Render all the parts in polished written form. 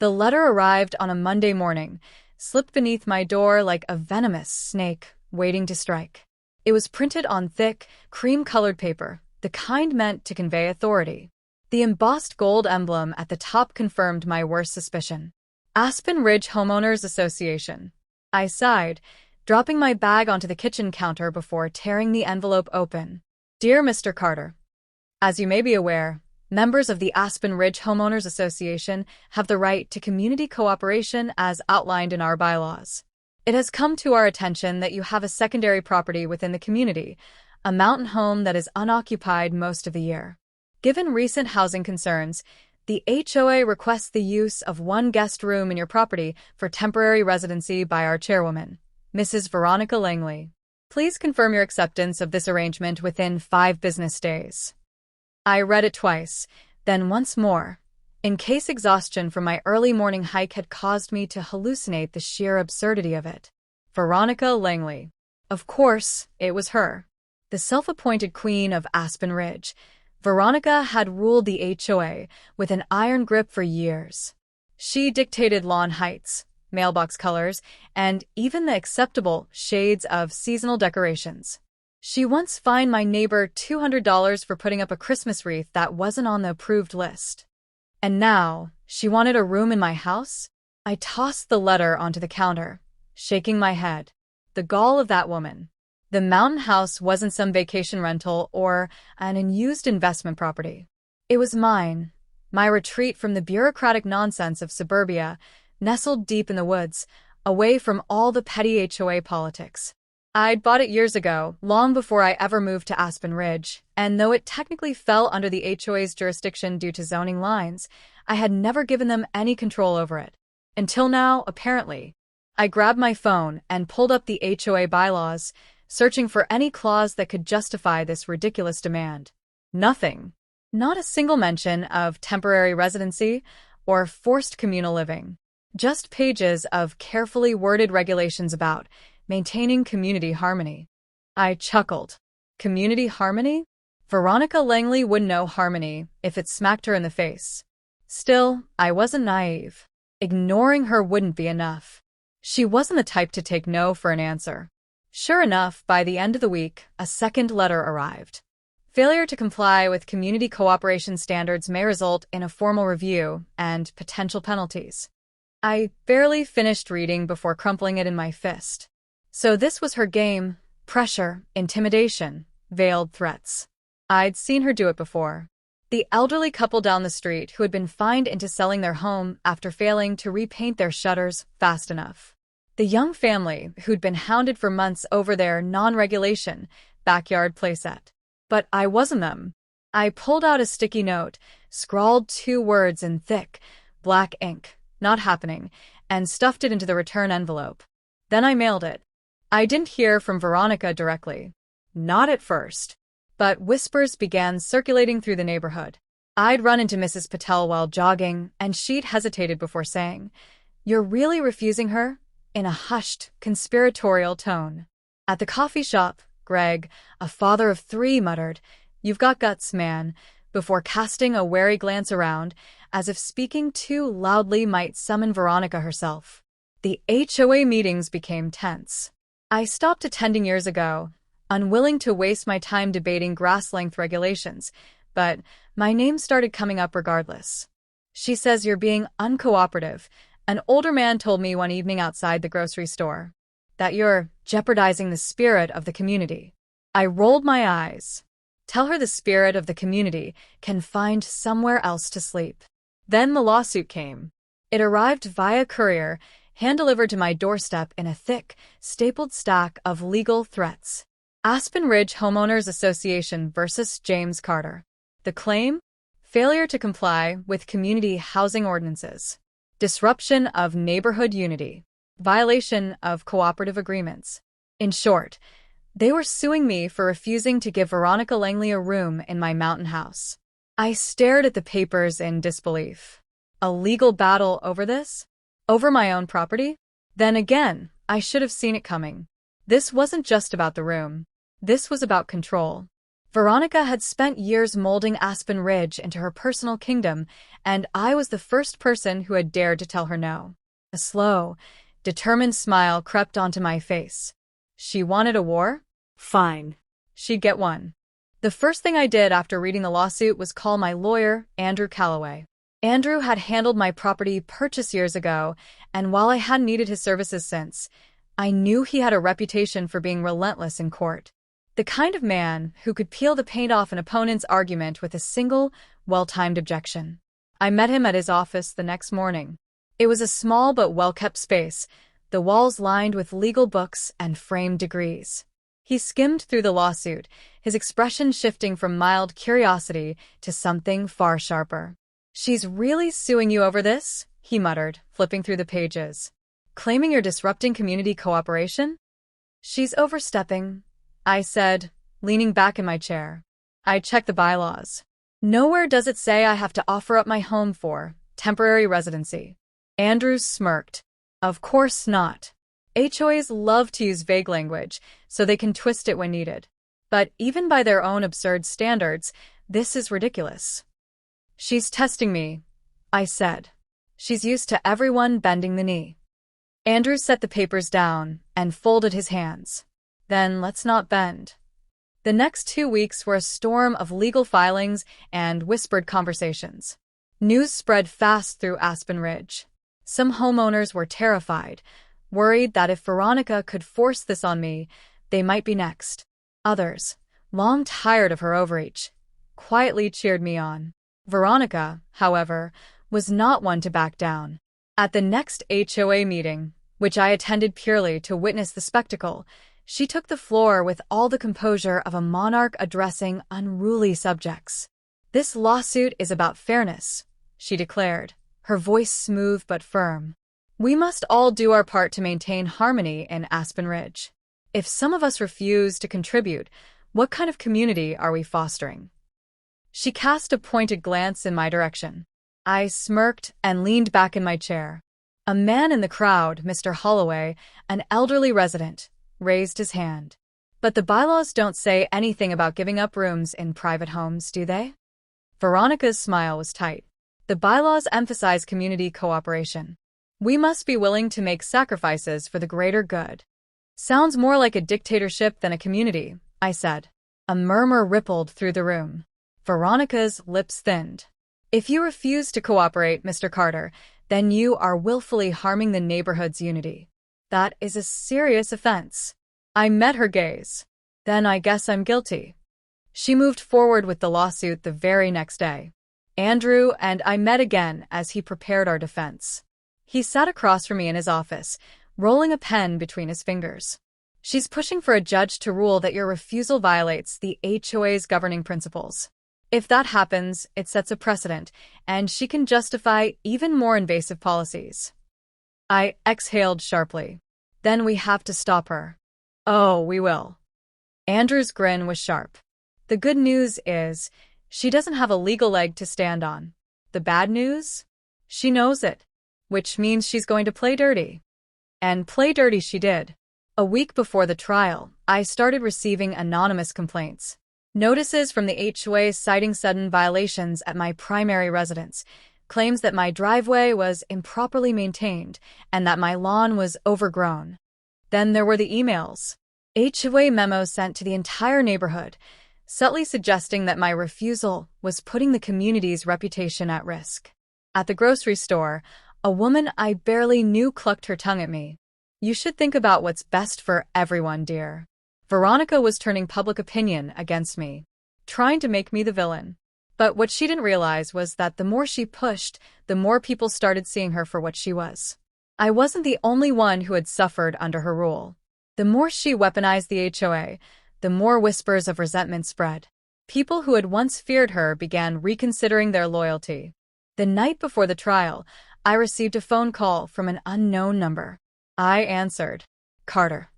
The letter arrived on a Monday morning, slipped beneath my door like a venomous snake waiting to strike. It was printed on thick, cream-colored paper, the kind meant to convey authority. The embossed gold emblem at the top confirmed my worst suspicion. Aspen Ridge Homeowners Association. I sighed, dropping my bag onto the kitchen counter before tearing the envelope open. Dear Mr. Carter, as you may be aware, members of the Aspen Ridge Homeowners Association have the right to community cooperation as outlined in our bylaws. It has come to our attention that you have a secondary property within the community, a mountain home that is unoccupied most of the year. Given recent housing concerns, the HOA requests the use of one guest room in your property for temporary residency by our chairwoman, Mrs. Veronica Langley. Please confirm your acceptance of this arrangement within 5 business days. I read it twice, then once more, in case exhaustion from my early morning hike had caused me to hallucinate the sheer absurdity of it. Veronica Langley. Of course, it was her. The self-appointed queen of Aspen Ridge. Veronica had ruled the HOA with an iron grip for years. She dictated lawn heights, mailbox colors, and even the acceptable shades of seasonal decorations. She once fined my neighbor $200 for putting up a Christmas wreath that wasn't on the approved list. And now, she wanted a room in my house? I tossed the letter onto the counter, shaking my head. The gall of that woman. The mountain house wasn't some vacation rental or an unused investment property. It was mine, my retreat from the bureaucratic nonsense of suburbia, nestled deep in the woods, away from all the petty HOA politics. I'd bought it years ago, long before I ever moved to Aspen Ridge, and though it technically fell under the HOA's jurisdiction due to zoning lines, I had never given them any control over it. Until now, apparently. I grabbed my phone and pulled up the HOA bylaws, searching for any clause that could justify this ridiculous demand. Nothing. Not a single mention of temporary residency or forced communal living. Just pages of carefully worded regulations about maintaining community harmony. I chuckled. Community harmony? Veronica Langley would know harmony if it smacked her in the face. Still, I wasn't naive. Ignoring her wouldn't be enough. She wasn't the type to take no for an answer. Sure enough, by the end of the week, a second letter arrived. Failure to comply with community cooperation standards may result in a formal review and potential penalties. I barely finished reading before crumpling it in my fist. So this was her game: pressure, intimidation, veiled threats. I'd seen her do it before. The elderly couple down the street who had been fined into selling their home after failing to repaint their shutters fast enough. The young family who'd been hounded for months over their non-regulation backyard playset. But I wasn't them. I pulled out a sticky note, scrawled 2 words in thick, black ink, "Not happening," and stuffed it into the return envelope. Then I mailed it. I didn't hear from Veronica directly. Not at first. But whispers began circulating through the neighborhood. I'd run into Mrs. Patel while jogging, and she'd hesitated before saying, "You're really refusing her?" in a hushed, conspiratorial tone. At the coffee shop, Greg, a father of 3, muttered, "You've got guts, man," before casting a wary glance around, as if speaking too loudly might summon Veronica herself. The HOA meetings became tense. I stopped attending years ago, unwilling to waste my time debating grass-length regulations, but my name started coming up regardless. "She says you're being uncooperative," an older man told me one evening outside the grocery store. "That you're jeopardizing the spirit of the community." I rolled my eyes. Tell her the spirit of the community can find somewhere else to sleep. Then the lawsuit came. It arrived via courier, hand-delivered to my doorstep in a thick, stapled stack of legal threats. Aspen Ridge Homeowners Association versus James Carter. The claim? Failure to comply with community housing ordinances. Disruption of neighborhood unity. Violation of cooperative agreements. In short, they were suing me for refusing to give Veronica Langley a room in my mountain house. I stared at the papers in disbelief. A legal battle over this? Over my own property? Then again, I should have seen it coming. This wasn't just about the room. This was about control. Veronica had spent years molding Aspen Ridge into her personal kingdom, and I was the first person who had dared to tell her no. A slow, determined smile crept onto my face. She wanted a war? Fine. She'd get one. The first thing I did after reading the lawsuit was call my lawyer, Andrew Calloway. Andrew had handled my property purchase years ago, and while I hadn't needed his services since, I knew he had a reputation for being relentless in court. The kind of man who could peel the paint off an opponent's argument with a single, well-timed objection. I met him at his office the next morning. It was a small but well-kept space, the walls lined with legal books and framed degrees. He skimmed through the lawsuit, his expression shifting from mild curiosity to something far sharper. "She's really suing you over this?" he muttered, flipping through the pages. "Claiming you're disrupting community cooperation?" "She's overstepping," I said, leaning back in my chair. I checked the bylaws. Nowhere does it say I have to offer up my home for temporary residency. Andrews smirked. Of course not. HOAs love to use vague language, so they can twist it when needed. But even by their own absurd standards, this is ridiculous. "She's testing me," I said. "She's used to everyone bending the knee." Andrews set the papers down and folded his hands. "Then let's not bend." The next 2 weeks were a storm of legal filings and whispered conversations. News spread fast through Aspen Ridge. Some homeowners were terrified, worried that if Veronica could force this on me, they might be next. Others, long tired of her overreach, quietly cheered me on. Veronica, however, was not one to back down. At the next HOA meeting, which I attended purely to witness the spectacle, she took the floor with all the composure of a monarch addressing unruly subjects. "This lawsuit is about fairness," she declared, her voice smooth but firm. "We must all do our part to maintain harmony in Aspen Ridge. If some of us refuse to contribute, what kind of community are we fostering?" She cast a pointed glance in my direction. I smirked and leaned back in my chair. A man in the crowd, Mr. Holloway, an elderly resident, raised his hand. "But the bylaws don't say anything about giving up rooms in private homes, do they?" Veronica's smile was tight. "The bylaws emphasize community cooperation. We must be willing to make sacrifices for the greater good." "Sounds more like a dictatorship than a community," I said. A murmur rippled through the room. Veronica's lips thinned. "If you refuse to cooperate, Mr. Carter, then you are willfully harming the neighborhood's unity. That is a serious offense." I met her gaze. "Then I guess I'm guilty." She moved forward with the lawsuit the very next day. Andrew and I met again as he prepared our defense. He sat across from me in his office, rolling a pen between his fingers. "She's pushing for a judge to rule that your refusal violates the HOA's governing principles. If that happens, it sets a precedent, and she can justify even more invasive policies." I exhaled sharply. "Then we have to stop her." "Oh, we will." Andrew's grin was sharp. "The good news is, she doesn't have a legal leg to stand on. The bad news? She knows it, which means she's going to play dirty." And play dirty she did. A week before the trial, I started receiving anonymous complaints. Notices from the HOA citing sudden violations at my primary residence, claims that my driveway was improperly maintained and that my lawn was overgrown. Then there were the emails. HOA memos sent to the entire neighborhood, subtly suggesting that my refusal was putting the community's reputation at risk. At the grocery store, a woman I barely knew clucked her tongue at me. "You should think about what's best for everyone, dear." Veronica was turning public opinion against me, trying to make me the villain. But what she didn't realize was that the more she pushed, the more people started seeing her for what she was. I wasn't the only one who had suffered under her rule. The more she weaponized the HOA, the more whispers of resentment spread. People who had once feared her began reconsidering their loyalty. The night before the trial, I received a phone call from an unknown number. I answered. "Carter."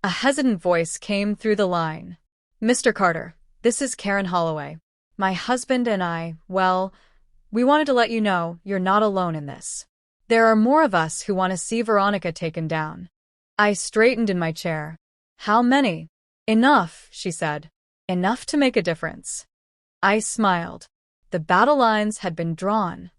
A hesitant voice came through the line. "Mr. Carter, this is Karen Holloway. My husband and I, well, we wanted to let you know you're not alone in this. There are more of us who want to see Veronica taken down." I straightened in my chair. "How many?" "Enough," she said. Enough to make a difference. I smiled. The battle lines had been drawn.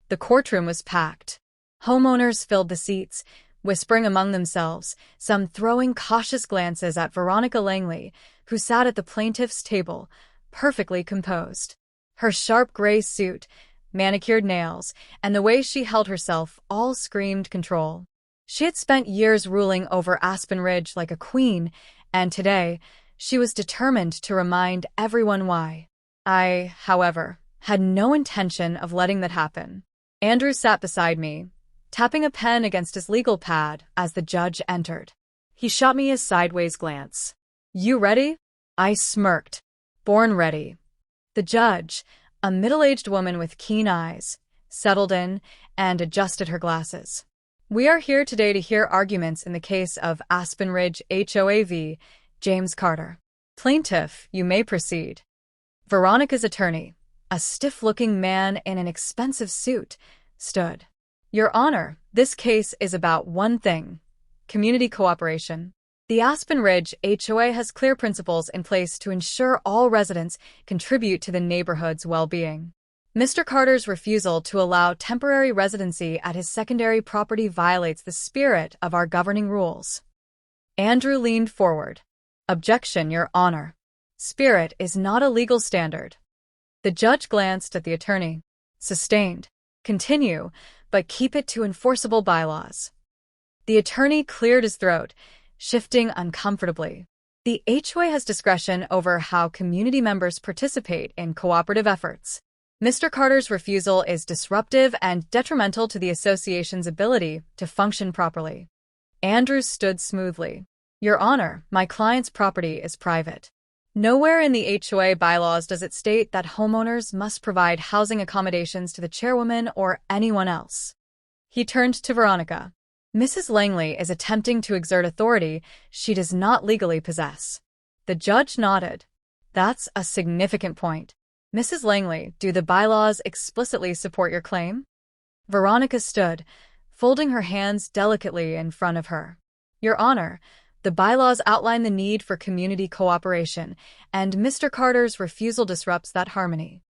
The courtroom was packed. Homeowners filled the seats, whispering among themselves, some throwing cautious glances at Veronica Langley, who sat at the plaintiff's table, perfectly composed. Her sharp gray suit, manicured nails, and the way she held herself all screamed control. She had spent years ruling over Aspen Ridge like a queen, and today, she was determined to remind everyone why. I, however, had no intention of letting that happen. Andrew sat beside me, tapping a pen against his legal pad as the judge entered. He shot me a sideways glance. "You ready?" I smirked. "Born ready." The judge, a middle-aged woman with keen eyes, settled in and adjusted her glasses. "We are here today to hear arguments in the case of Aspen Ridge HOA v. James Carter. Plaintiff, you may proceed." Veronica's attorney, a stiff-looking man in an expensive suit, stood. "Your Honor, this case is about one thing: community cooperation. The Aspen Ridge HOA has clear principles in place to ensure all residents contribute to the neighborhood's well-being. Mr. Carter's refusal to allow temporary residency at his secondary property violates the spirit of our governing rules." Andrew leaned forward. "Objection, Your Honor. Spirit is not a legal standard." The judge glanced at the attorney. "Sustained. Continue, but keep it to enforceable bylaws." The attorney cleared his throat, shifting uncomfortably. "The HOA has discretion over how community members participate in cooperative efforts. Mr. Carter's refusal is disruptive and detrimental to the association's ability to function properly." Andrew stood smoothly. "Your Honor, my client's property is private. Nowhere in the HOA bylaws does it state that homeowners must provide housing accommodations to the chairwoman or anyone else." He turned to Veronica. "Mrs. Langley is attempting to exert authority she does not legally possess." The judge nodded. "That's a significant point. Mrs. Langley, do the bylaws explicitly support your claim?" Veronica stood, folding her hands delicately in front of her. "Your Honor, the bylaws outline the need for community cooperation, and Mr. Carter's refusal disrupts that harmony."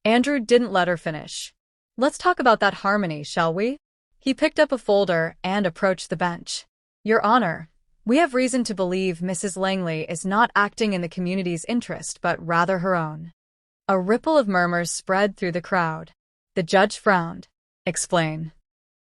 Andrew didn't let her finish. "Let's talk about that harmony, shall we?" He picked up a folder and approached the bench. "Your Honor, we have reason to believe Mrs. Langley is not acting in the community's interest, but rather her own." A ripple of murmurs spread through the crowd. The judge frowned. "Explain."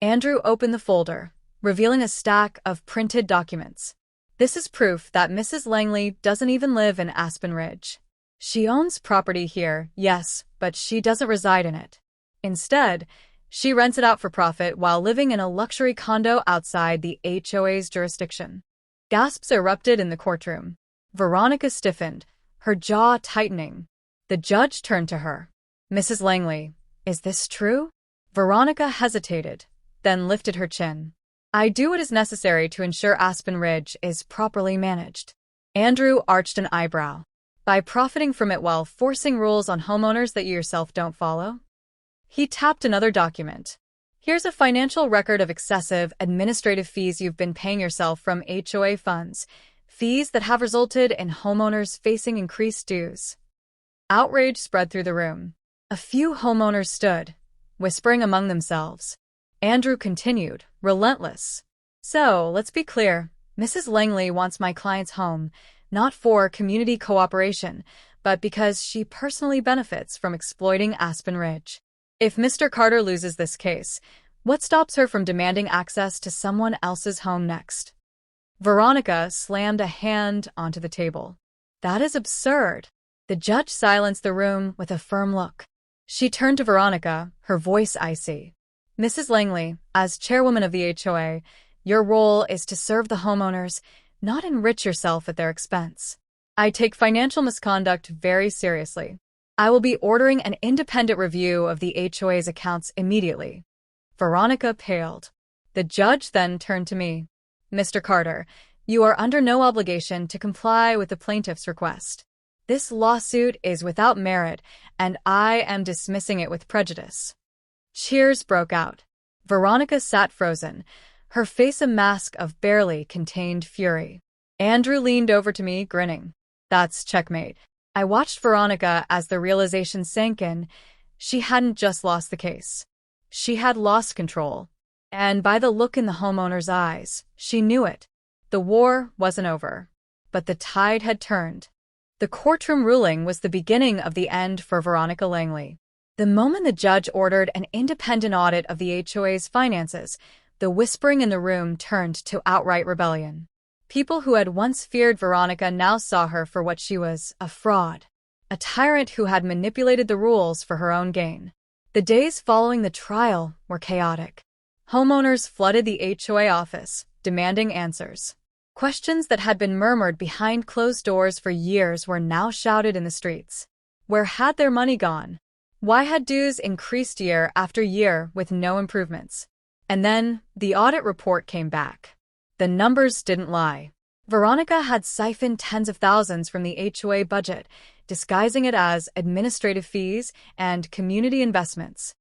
Andrew opened the folder, revealing a stack of printed documents. "This is proof that Mrs. Langley doesn't even live in Aspen Ridge. She owns property here, yes, but she doesn't reside in it. Instead, she rents it out for profit while living in a luxury condo outside the HOA's jurisdiction." Gasps erupted in the courtroom. Veronica stiffened, her jaw tightening. The judge turned to her. "Mrs. Langley, is this true?" Veronica hesitated, then lifted her chin. "I do what is necessary to ensure Aspen Ridge is properly managed." Andrew arched an eyebrow. "By profiting from it while forcing rules on homeowners that you yourself don't follow?" He tapped another document. "Here's a financial record of excessive administrative fees you've been paying yourself from HOA funds, fees that have resulted in homeowners facing increased dues." Outrage spread through the room. A few homeowners stood, whispering among themselves. Andrew continued, relentless. "So, let's be clear. Mrs. Langley wants my client's home, not for community cooperation, but because she personally benefits from exploiting Aspen Ridge. If Mr. Carter loses this case, what stops her from demanding access to someone else's home next?" Veronica slammed a hand onto the table. "That is absurd." The judge silenced the room with a firm look. She turned to Veronica, her voice icy. "Mrs. Langley, as chairwoman of the HOA, your role is to serve the homeowners, not enrich yourself at their expense. I take financial misconduct very seriously. I will be ordering an independent review of the HOA's accounts immediately." Veronica paled. The judge then turned to me. "Mr. Carter, you are under no obligation to comply with the plaintiff's request. This lawsuit is without merit, and I am dismissing it with prejudice." Cheers broke out. Veronica sat frozen, her face a mask of barely contained fury. Andrew leaned over to me, grinning. "That's checkmate." I watched Veronica as the realization sank in. She hadn't just lost the case. She had lost control. And by the look in the homeowner's eyes, she knew it. The war wasn't over. But the tide had turned. The courtroom ruling was the beginning of the end for Veronica Langley. The moment the judge ordered an independent audit of the HOA's finances, the whispering in the room turned to outright rebellion. People who had once feared Veronica now saw her for what she was, a fraud. A tyrant who had manipulated the rules for her own gain. The days following the trial were chaotic. Homeowners flooded the HOA office, demanding answers. Questions that had been murmured behind closed doors for years were now shouted in the streets. Where had their money gone? Why had dues increased year after year with no improvements? And then, the audit report came back. The numbers didn't lie. Veronica had siphoned tens of thousands from the HOA budget, disguising it as administrative fees and community investments.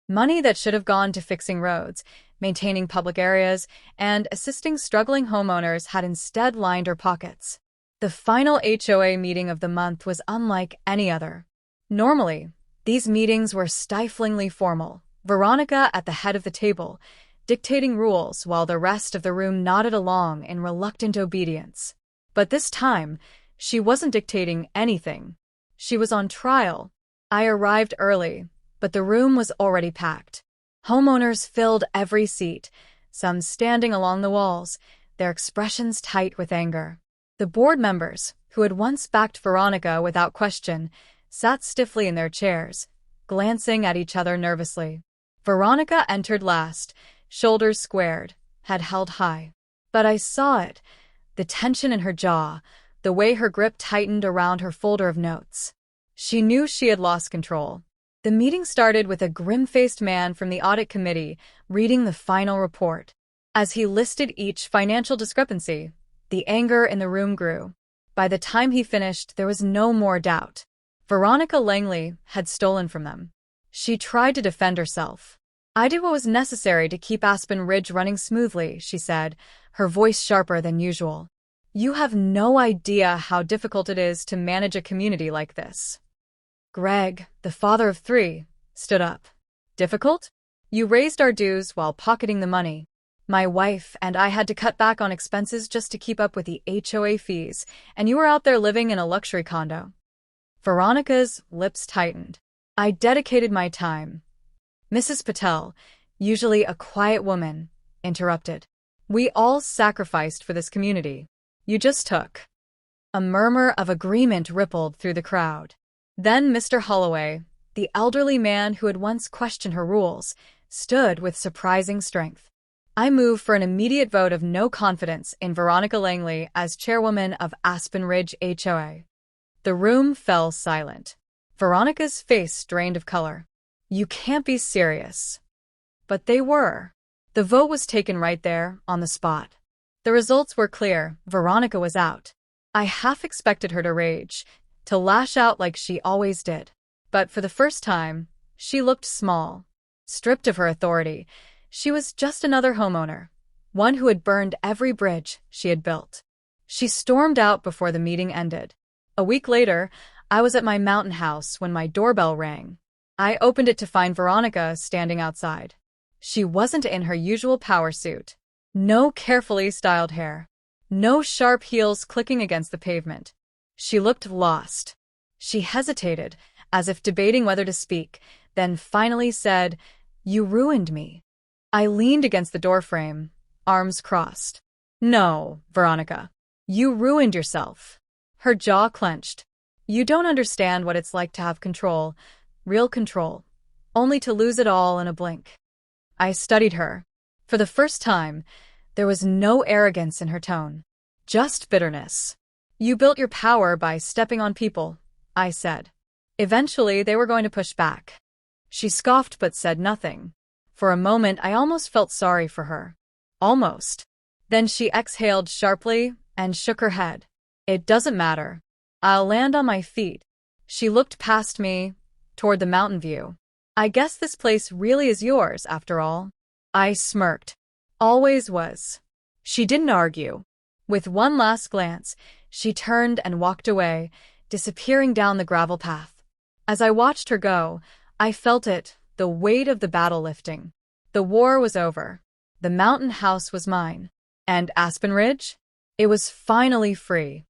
Money that should have gone to fixing roads, maintaining public areas, and assisting struggling homeowners had instead lined her pockets. The final HOA meeting of the month was unlike any other. Normally, these meetings were stiflingly formal, Veronica at the head of the table, dictating rules while the rest of the room nodded along in reluctant obedience. But this time, she wasn't dictating anything. She was on trial. I arrived early, but the room was already packed. Homeowners filled every seat, some standing along the walls, their expressions tight with anger. The board members, who had once backed Veronica without question, sat stiffly in their chairs, glancing at each other nervously. Veronica entered last, shoulders squared, head held high. But I saw it, the tension in her jaw, the way her grip tightened around her folder of notes. She knew she had lost control. The meeting started with a grim-faced man from the audit committee reading the final report. As he listed each financial discrepancy, the anger in the room grew. By the time he finished, there was no more doubt. Veronica Langley had stolen from them. She tried to defend herself. "I did what was necessary to keep Aspen Ridge running smoothly," she said, her voice sharper than usual. "You have no idea how difficult it is to manage a community like this." Greg, the father of three, stood up. "Difficult? You raised our dues while pocketing the money. My wife and I had to cut back on expenses just to keep up with the HOA fees, and you were out there living in a luxury condo." Veronica's lips tightened. "I dedicated my time." Mrs. Patel, usually a quiet woman, interrupted. "We all sacrificed for this community. You just took." A murmur of agreement rippled through the crowd. Then Mr. Holloway, the elderly man who had once questioned her rules, stood with surprising strength. "I move for an immediate vote of no confidence in Veronica Langley as chairwoman of Aspen Ridge HOA." The room fell silent. Veronica's face drained of color. "You can't be serious." But they were. The vote was taken right there, on the spot. The results were clear. Veronica was out. I half expected her to rage, to lash out like she always did. But for the first time, she looked small. Stripped of her authority, she was just another homeowner, one who had burned every bridge she had built. She stormed out before the meeting ended. A week later, I was at my mountain house when my doorbell rang. I opened it to find Veronica standing outside. She wasn't in her usual power suit. No carefully styled hair. No sharp heels clicking against the pavement. She looked lost. She hesitated, as if debating whether to speak, then finally said, "You ruined me." I leaned against the doorframe, arms crossed. "No, Veronica. You ruined yourself." Her jaw clenched. "You don't understand what it's like to have control, real control, only to lose it all in a blink." I studied her. For the first time, there was no arrogance in her tone, just bitterness. "You built your power by stepping on people," I said. "Eventually, they were going to push back." She scoffed but said nothing. For a moment, I almost felt sorry for her. Almost. Then she exhaled sharply and shook her head. "It doesn't matter. I'll land on my feet." She looked past me, toward the mountain view. "I guess this place really is yours, after all." I smirked. "Always was." She didn't argue. With one last glance, she turned and walked away, disappearing down the gravel path. As I watched her go, I felt it, the weight of the battle lifting. The war was over. The mountain house was mine. And Aspen Ridge? It was finally free.